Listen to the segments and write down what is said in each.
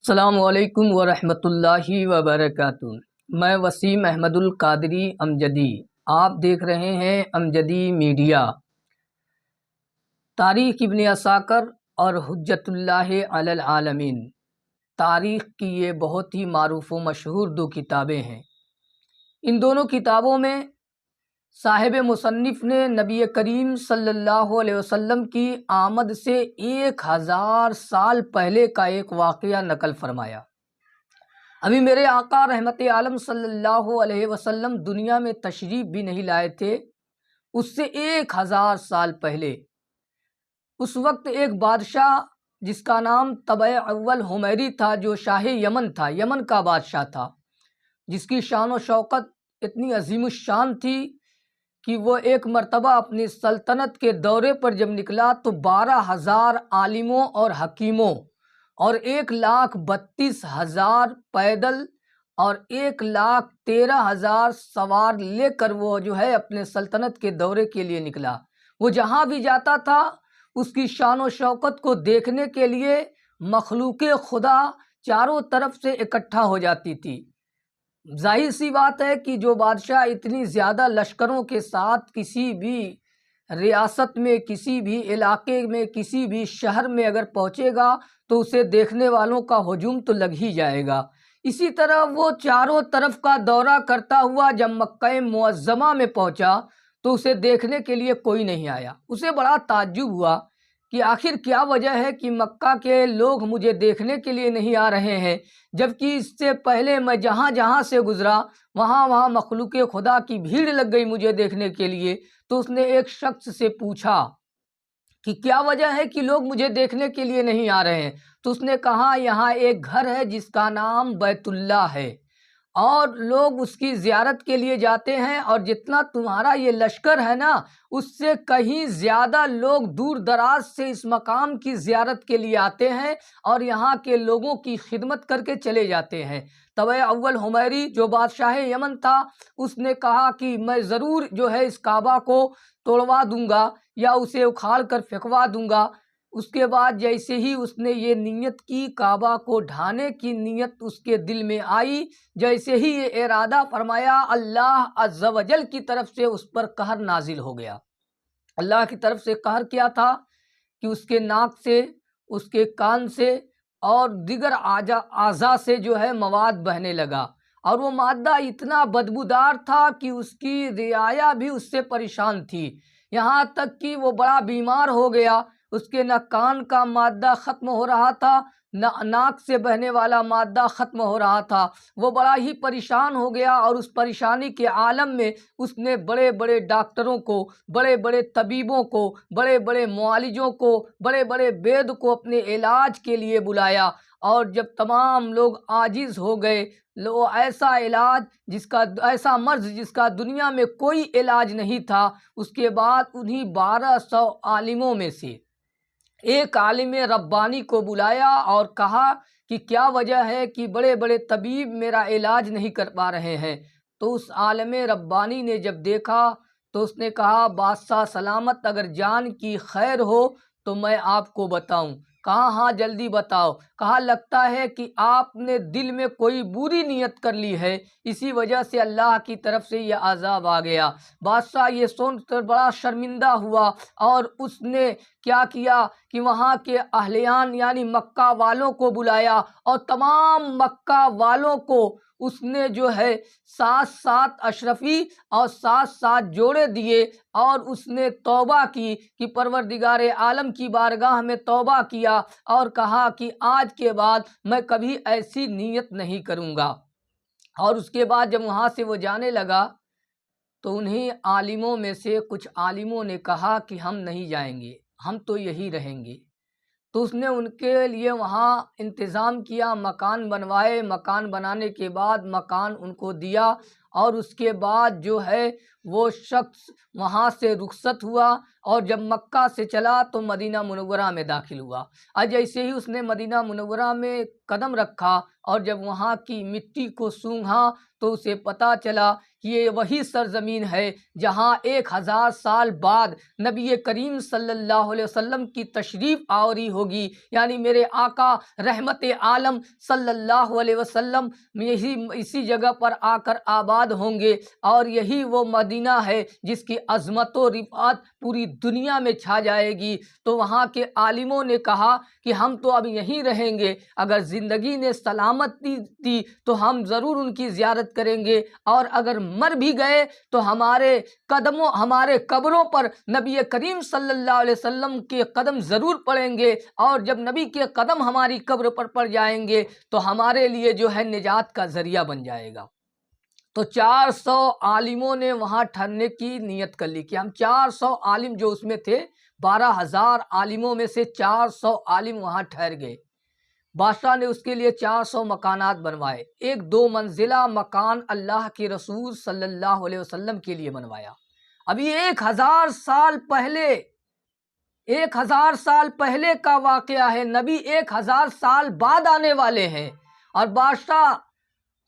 السلام علیکم ورحمۃ اللہ وبرکاتہ۔ میں وسیم احمد القادری امجدی، آپ دیکھ رہے ہیں امجدی میڈیا۔ تاریخ ابن عساکر اور حجت اللہ علی العالمین، تاریخ کی یہ بہت ہی معروف و مشہور دو کتابیں ہیں۔ ان دونوں کتابوں میں صاحب مصنف نے نبی کریم صلی اللہ علیہ وسلم کی آمد سے 1000 سال پہلے کا ایک واقعہ نقل فرمایا۔ ابھی میرے آقا رحمت عالم صلی اللہ علیہ وسلم دنیا میں تشریف بھی نہیں لائے تھے، اس سے 1000 سال پہلے اس وقت ایک بادشاہ جس کا نام طبع اول حمیری تھا، جو شاہ یمن تھا، یمن کا بادشاہ تھا، جس کی شان و شوکت اتنی عظیم الشان تھی کہ وہ ایک مرتبہ اپنی سلطنت کے دورے پر جب نکلا تو 12,000 عالموں اور حکیموں اور 1,32,000 پیدل اور 1,13,000 سوار لے کر وہ جو ہے اپنے سلطنت کے دورے کے لیے نکلا۔ وہ جہاں بھی جاتا تھا اس کی شان و شوکت کو دیکھنے کے لیے مخلوق خدا چاروں طرف سے اکٹھا ہو جاتی تھی۔ ظاہر سی بات ہے کہ جو بادشاہ اتنی زیادہ لشکروں کے ساتھ کسی بھی ریاست میں، کسی بھی علاقے میں، کسی بھی شہر میں اگر پہنچے گا تو اسے دیکھنے والوں کا ہجوم تو لگ ہی جائے گا۔ اسی طرح وہ چاروں طرف کا دورہ کرتا ہوا جب مکہ معظمہ میں پہنچا تو اسے دیکھنے کے لیے کوئی نہیں آیا۔ اسے بڑا تعجب ہوا کہ آخر کیا وجہ ہے کہ مکہ کے لوگ مجھے دیکھنے کے لیے نہیں آ رہے ہیں، جبکہ اس سے پہلے میں جہاں جہاں سے گزرا وہاں مخلوق خدا کی بھیڑ لگ گئی مجھے دیکھنے کے لیے۔ تو اس نے ایک شخص سے پوچھا کہ کیا وجہ ہے کہ لوگ مجھے دیکھنے کے لیے نہیں آ رہے ہیں؟ تو اس نے کہا یہاں ایک گھر ہے جس کا نام بیت اللہ ہے اور لوگ اس کی زیارت کے لیے جاتے ہیں، اور جتنا تمہارا یہ لشکر ہے نا اس سے کہیں زیادہ لوگ دور دراز سے اس مقام کی زیارت کے لیے آتے ہیں اور یہاں کے لوگوں کی خدمت کر کے چلے جاتے ہیں۔ طبع اول حمیری جو بادشاہ یمن تھا اس نے کہا کہ میں ضرور جو ہے اس کعبہ کو توڑوا دوں گا یا اسے اکھاڑ کر پھینکوا دوں گا۔ اس کے بعد جیسے ہی اس نے یہ نیت کی، کعبہ کو ڈھانے کی نیت اس کے دل میں آئی، جیسے ہی یہ ارادہ فرمایا اللہ عز و جل کی طرف سے اس پر قہر نازل ہو گیا۔ اللہ کی طرف سے قہر کیا تھا کہ اس کے ناک سے، اس کے کان سے اور دیگر اعضاء سے جو ہے مواد بہنے لگا، اور وہ مادہ اتنا بدبودار تھا کہ اس کی رعایا بھی اس سے پریشان تھی، یہاں تک کہ وہ بڑا بیمار ہو گیا۔ اس کے نہ کان کا مادہ ختم ہو رہا تھا نہ ناک سے بہنے والا مادہ ختم ہو رہا تھا، وہ بڑا ہی پریشان ہو گیا، اور اس پریشانی کے عالم میں اس نے بڑے بڑے ڈاکٹروں کو، بڑے بڑے طبیبوں کو، بڑے بڑے معالجوں کو، بڑے بڑے وید کو اپنے علاج کے لیے بلایا، اور جب تمام لوگ عاجز ہو گئے، ایسا علاج ایسا مرض جس کا دنیا میں کوئی علاج نہیں تھا، اس کے بعد انہی 1200 عالموں میں سے ایک عالم ربانی کو بلایا اور کہا کہ کیا وجہ ہے کہ بڑے بڑے طبیب میرا علاج نہیں کر پا رہے ہیں؟ تو اس عالم ربانی نے جب دیکھا تو اس نے کہا بادشاہ سلامت، اگر جان کی خیر ہو تو میں آپ کو بتاؤں۔ کہا ہاں جلدی بتاؤ۔ کہا لگتا ہے کہ آپ نے دل میں کوئی بری نیت کر لی ہے، اسی وجہ سے اللہ کی طرف سے یہ عذاب آ گیا۔ بادشاہ یہ سن کر بڑا شرمندہ ہوا، اور اس نے کیا کیا کہ وہاں کے اہلیان یعنی مکہ والوں کو بلایا، اور تمام مکہ والوں کو اس نے جو ہے 7 اشرفی اور 7 جوڑے دیے، اور اس نے توبہ کی کہ پروردگار عالم کی بارگاہ میں توبہ کیا اور کہا کہ آج کے بعد میں کبھی ایسی نیت نہیں کروں گا۔ اور اس کے بعد جب وہاں سے وہ جانے لگا تو انہیں عالموں میں سے کچھ عالموں نے کہا کہ ہم نہیں جائیں گے، ہم تو یہی رہیں گے۔ تو اس نے ان کے لیے وہاں انتظام کیا، مکان بنوائے، مکان بنانے کے بعد مکان ان کو دیا، اور اس کے بعد جو ہے وہ شخص وہاں سے رخصت ہوا اور جب مکہ سے چلا تو مدینہ منورہ میں داخل ہوا۔ اور جیسے ہی اس نے مدینہ منورہ میں قدم رکھا اور جب وہاں کی مٹی کو سونگھا تو اسے پتہ چلا کہ یہ وہی سرزمین ہے جہاں 1000 سال بعد نبی کریم صلی اللہ علیہ وسلم کی تشریف آوری ہوگی، یعنی میرے آقا رحمت عالم صلی اللہ علیہ وسلم اسی جگہ پر آ کر آباد ہوں گے، اور یہی وہ مدینہ ہے جس کی عظمت و رفعت پوری دنیا میں چھا جائے گی۔ تو وہاں کے عالموں نے کہا کہ ہم تو اب یہیں رہیں گے، اگر زندگی نے سلامتی دی تو ہم ضرور ان کی زیارت کریں گے، اور اگر مر بھی گئے تو ہمارے قبروں پر نبی کریم صلی اللہ علیہ وسلم کے قدم ضرور پڑیں گے، اور جب نبی کے قدم ہماری قبر پر پڑ جائیں گے تو ہمارے لیے جو ہے نجات کا ذریعہ بن جائے گا۔ تو 400 عالموں نے وہاں ٹھہرنے کی نیت کر لی کہ ہم 400 عالم جو اس میں تھے، 12,000 عالموں میں سے 400 عالم وہاں ٹھہر گئے۔ بادشاہ نے اس کے لیے 400 مکانات بنوائے۔ ایک 2 منزلہ مکان اللہ کے رسول صلی اللہ علیہ وسلم کے لیے بنوایا۔ ابھی 1000 سال پہلے کا واقعہ ہے، نبی 1000 سال بعد آنے والے ہیں، اور بادشاہ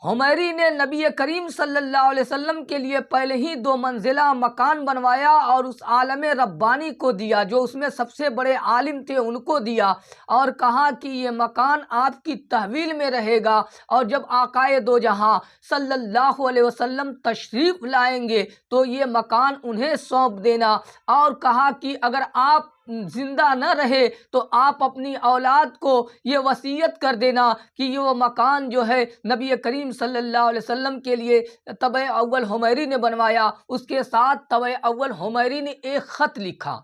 حمیری نے نبی کریم صلی اللہ علیہ وسلم کے لیے پہلے ہی 2 منزلہ مکان بنوایا اور اس عالم ربانی کو دیا، جو اس میں سب سے بڑے عالم تھے ان کو دیا، اور کہا کہ یہ مکان آپ کی تحویل میں رہے گا، اور جب آقائے دو جہاں صلی اللہ علیہ وسلم تشریف لائیں گے تو یہ مکان انہیں سونپ دینا، اور کہا کہ اگر آپ زندہ نہ رہے تو آپ اپنی اولاد کو یہ وصیت کر دینا کہ یہ وہ مکان جو ہے نبی کریم صلی اللہ علیہ وسلم کے لیے طبع اول حمیری نے بنوایا۔ اس کے ساتھ طبع اول حمیری نے ایک خط لکھا،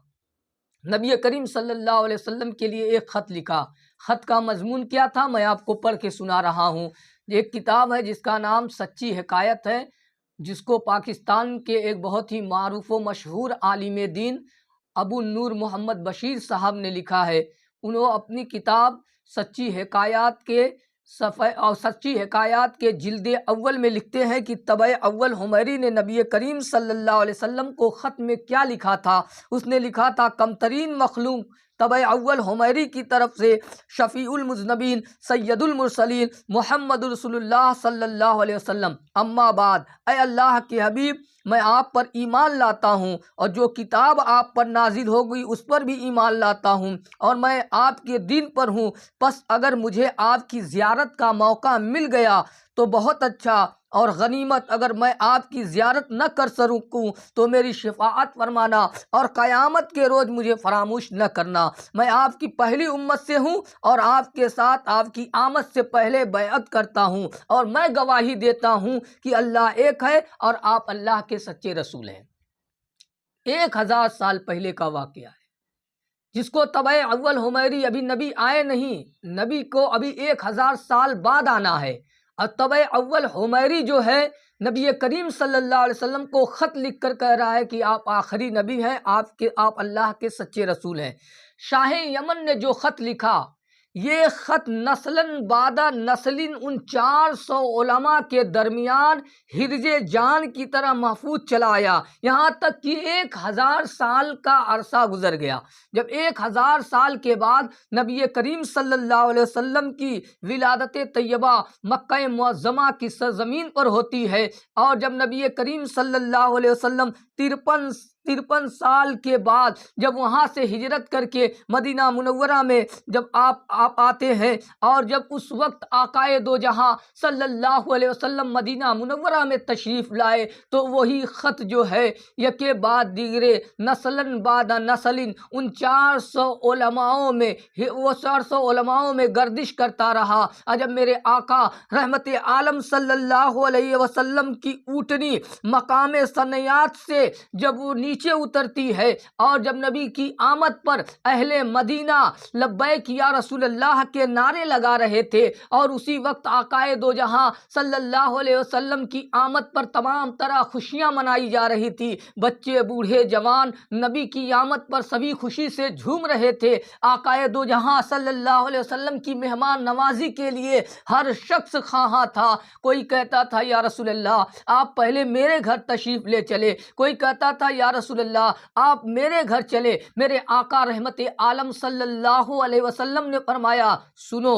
نبی کریم صلی اللہ علیہ وسلم کے لیے ایک خط لکھا۔ خط کا مضمون کیا تھا میں آپ کو پڑھ کے سنا رہا ہوں۔ ایک کتاب ہے جس کا نام سچی حکایت ہے، جس کو پاکستان کے ایک بہت ہی معروف و مشہور عالم دین ابو نور محمد بشیر صاحب نے لکھا ہے۔ انہوں اپنی کتاب سچی حکایات کے جلد اول میں لکھتے ہیں کہ طبع اول حمیری نے نبی کریم صلی اللہ علیہ وسلم کو خط میں کیا لکھا تھا۔ اس نے لکھا تھا، کمترین مخلوق طبع اول حمیری کی طرف سے شفیع المذنبین سید المرسلین محمد رسول اللہ صلی اللہ علیہ وسلم، اما بعد، اے اللہ کے حبیب، میں آپ پر ایمان لاتا ہوں اور جو کتاب آپ پر نازل ہو گئی اس پر بھی ایمان لاتا ہوں، اور میں آپ کے دین پر ہوں، پس اگر مجھے آپ کی زیارت کا موقع مل گیا تو بہت اچھا، اور غنیمت اگر میں آپ کی زیارت نہ کر سکوں تو میری شفاعت فرمانا اور قیامت کے روز مجھے فراموش نہ کرنا۔ میں آپ کی پہلی امت سے ہوں اور آپ کے ساتھ آپ کی آمد سے پہلے بیعت کرتا ہوں، اور میں گواہی دیتا ہوں کہ اللہ ایک ہے اور آپ اللہ کے سچے رسول ہیں۔ 1000 سال پہلے کا واقعہ ہے، جس کو طبع اول حمیری، ابھی نبی آئے نہیں، نبی کو ابھی 1000 سال بعد آنا ہے، اور طبع اول حمیری جو ہے نبی کریم صلی اللہ علیہ وسلم کو خط لکھ کر کہہ رہا ہے کہ آپ آخری نبی ہیں، آپ اللہ کے سچے رسول ہیں۔ شاہ یمن نے جو خط لکھا، یہ خط نسلاً بعد نسل ان 400 علماء کے درمیان حرز جان کی طرح محفوظ چلا آیا، یہاں تک کہ 1000 سال کا عرصہ گزر گیا۔ جب 1000 سال کے بعد نبی کریم صلی اللہ علیہ وسلم کی ولادت طیبہ مکہ معظمہ کی سرزمین پر ہوتی ہے، اور جب نبی کریم صلی اللہ علیہ وسلم 53 سال کے بعد جب وہاں سے ہجرت کر کے مدینہ منورہ میں جب آپ آتے ہیں، اور جب اس وقت آقائے دو جہاں صلی اللہ علیہ وسلم مدینہ منورہ میں تشریف لائے، تو وہی خط جو ہے یکے بعد دیگرے نسلاً بعد نسل ان 400 علماؤں میں گردش کرتا رہا، اور جب میرے آقا رحمت عالم صلی اللہ علیہ وسلم کی اونٹنی مقام ثنیات سے سے جب وہ نیچے اترتی ہے اور جب نبی کی آمد پر اہل مدینہ لبیک یا رسول اللہ کے نعرے لگا رہے تھے، اور اسی وقت آقائے دو جہاں صلی اللہ علیہ وسلم کی آمد پر تمام طرح خوشیاں منائی جا رہی تھی، بچے بوڑھے جوان نبی کی آمد پر سبھی خوشی سے جھوم رہے تھے۔ آقائے دو جہاں صلی اللہ علیہ وسلم کی مہمان نوازی کے لیے ہر شخص خواہاں تھا۔ کوئی کہتا تھا یا رسول اللہ آپ پہلے میرے گھر تشریف لے چلے، کوئی کہتا تھا یا رسول اللہ آپ میرے گھر چلے۔ میرے آقا رحمت عالم صلی اللہ علیہ وسلم نے فرمایا سنو،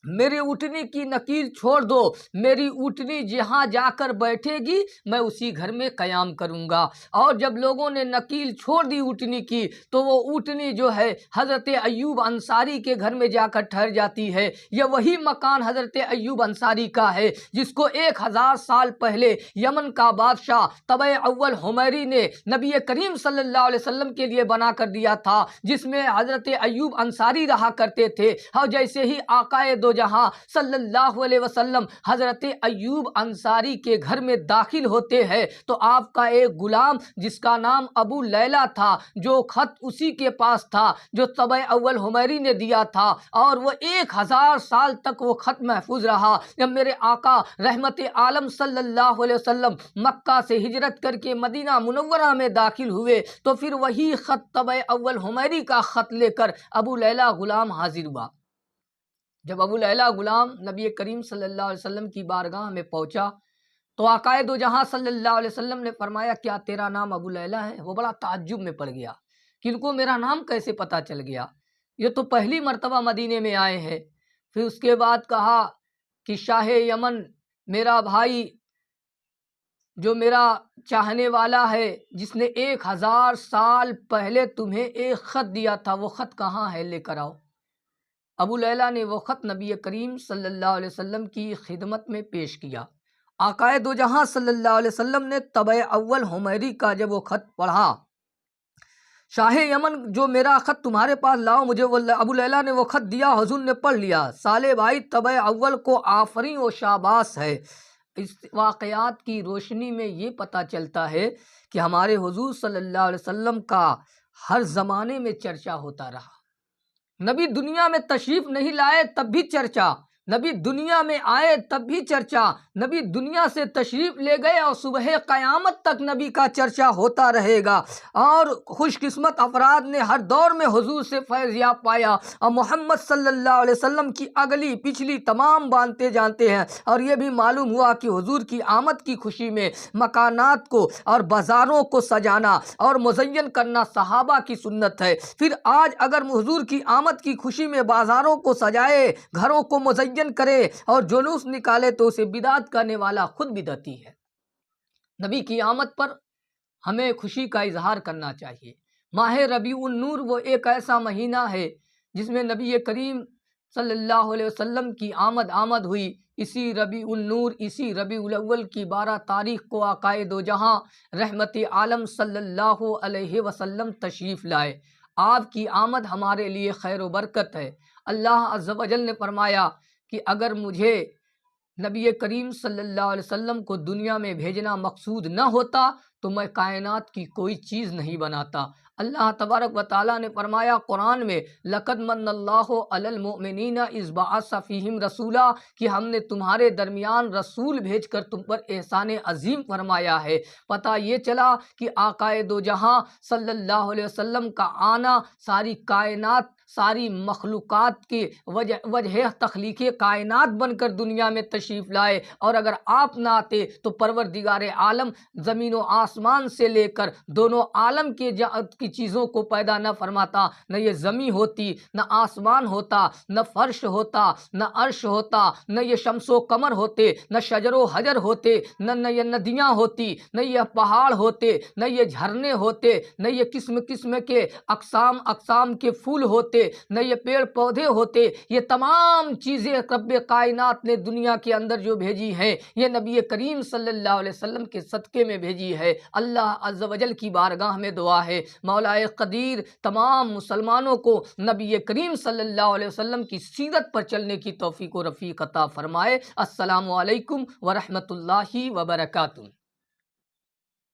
میری اونٹنی کی نکیل چھوڑ دو، میری اونٹنی جہاں جا کر بیٹھے گی میں اسی گھر میں قیام کروں گا۔ اور جب لوگوں نے نکیل چھوڑ دی اونٹنی کی تو وہ اونٹنی جو ہے حضرت ایوب انصاری کے گھر میں جا کر ٹھہر جاتی ہے۔ یہ وہی مکان حضرت ایوب انصاری کا ہے جس کو 1000 سال پہلے یمن کا بادشاہ طبع اول حمیری نے نبی کریم صلی اللہ علیہ وسلم کے لیے بنا کر دیا تھا، جس میں حضرت ایوب انصاری رہا کرتے تھے۔ اور جیسے ہی آقائے دو جہاں صلی اللہ علیہ وسلم حضرت ایوب انصاری کے گھر میں داخل ہوتے ہیں تو آپ کا ایک غلام جس کا نام ابو لیلہ تھا، جو خط اسی کے پاس تھا جو طبع اول حمیری نے دیا تھا، اور وہ 1000 سال تک وہ خط محفوظ رہا۔ جب میرے آقا رحمت عالم صلی اللہ علیہ وسلم مکہ سے ہجرت کر کے مدینہ منورہ میں داخل ہوئے تو پھر وہی خط طبع اول حمیری کا خط لے کر ابو لیلہ غلام حاضر ہوا۔ جب ابو لیلہ غلام نبی کریم صلی اللہ علیہ وسلم کی بارگاہ میں پہنچا تو آقائے دو جہاں صلی اللہ علیہ وسلم نے فرمایا کیا تیرا نام ابو لیلہ ہے؟ وہ بڑا تعجب میں پڑ گیا کہ ان کو میرا نام کیسے پتہ چل گیا، یہ تو پہلی مرتبہ مدینے میں آئے ہیں۔ پھر اس کے بعد کہا کہ شاہ یمن میرا بھائی جو میرا چاہنے والا ہے جس نے 1000 سال پہلے تمہیں ایک خط دیا تھا، وہ خط کہاں ہے؟ لے کر آؤ۔ ابو لیلہ نے وہ خط نبی کریم صلی اللہ علیہ وسلم کی خدمت میں پیش کیا۔ آقائے دو جہاں صلی اللہ علیہ وسلم نے طبع اول حمیری کا جب وہ خط پڑھا، شاہ یمن جو میرا خط تمہارے پاس لاؤ مجھے، وہ ابو لیلہ نے وہ خط دیا، حضور نے پڑھ لیا۔ سالے بھائی طبع اول کو آفرین و شاباس ہے۔ اس واقعات کی روشنی میں یہ پتہ چلتا ہے کہ ہمارے حضور صلی اللہ علیہ وسلم کا ہر زمانے میں چرچا ہوتا رہا۔ نبی دنیا میں تشریف نہیں لائے تب بھی چرچا، نبی دنیا میں آئے تب بھی چرچا، نبی دنیا سے تشریف لے گئے اور صبح قیامت تک نبی کا چرچا ہوتا رہے گا۔ اور خوش قسمت افراد نے ہر دور میں حضور سے فیض یاب پایا اور محمد صلی اللہ علیہ وسلم کی اگلی پچھلی تمام بانتے جانتے ہیں۔ اور یہ بھی معلوم ہوا کہ حضور کی آمد کی خوشی میں مکانات کو اور بازاروں کو سجانا اور مزین کرنا صحابہ کی سنت ہے۔ پھر آج اگر حضور کی آمد کی خوشی میں بازاروں کو سجائے، گھروں کو مزین کرے اور جلوس نکالے تو اسے بدعت کرنے والا خود بدعتی ہے۔ نبی کی آمد پر ہمیں خوشی کا اظہار کرنا چاہیے۔ ماہ ربیع النور وہ ایک ایسا مہینہ ہے جس میں نبی کریم صلی اللہ علیہ وسلم کی آمد ہوئی۔ اسی ربیع النور، اسی ربیع الاول کی 12 تاریخ کو آقائے دو جہاں رحمت عالم صلی اللہ علیہ وسلم تشریف لائے۔ آپ کی آمد ہمارے لیے خیر و برکت ہے۔ اللہ عز و جل نے فرمایا کہ اگر مجھے نبی کریم صلی اللہ علیہ وسلم کو دنیا میں بھیجنا مقصود نہ ہوتا تو میں کائنات کی کوئی چیز نہیں بناتا۔ اللہ تبارک و تعالیٰ نے فرمایا قرآن میں لَقَدْ مَنَّ اللَّهُ عَلَى الْمُؤْمِنِينَ إِذْ بَعَثَ فِيهِمْ رَسُولًا کہ ہم نے تمہارے درمیان رسول بھیج کر تم پر احسان عظیم فرمایا ہے۔ پتہ یہ چلا کہ آقائے دو جہاں صلی اللہ علیہ وسلم کا آنا ساری کائنات، ساری مخلوقات کی وجہ تخلیق کائنات بن کر دنیا میں تشریف لائے، اور اگر آپ نہ آتے تو پروردگار عالم زمین و آسمان سے لے کر دونوں عالم کی چیزوں کو پیدا نہ فرماتا، نہ یہ زمین ہوتی، نہ آسمان ہوتا، نہ فرش ہوتا، نہ عرش ہوتا، نہ یہ شمس و قمر ہوتے، نہ شجر و حجر ہوتے، نہ یہ ندیاں ہوتی، نہ یہ پہاڑ ہوتے، نہ یہ جھرنے ہوتے، نہ یہ قسم قسم کے اقسام کے پھول ہوتے، نہ یہ پیڑ پودے ہوتے۔ یہ تمام چیزیں رب کائنات نے دنیا کے اندر جو بھیجی ہیں یہ نبی کریم صلی اللہ علیہ وسلم کے صدقے میں بھیجی ہے۔ اللہ عز و جل کی بارگاہ میں دعا ہے مولا قدیر تمام مسلمانوں کو نبی کریم صلی اللہ علیہ وسلم کی سیرت پر چلنے کی توفیق و رفیق عطا فرمائے۔ السلام علیکم ورحمۃ اللہ وبرکاتہ۔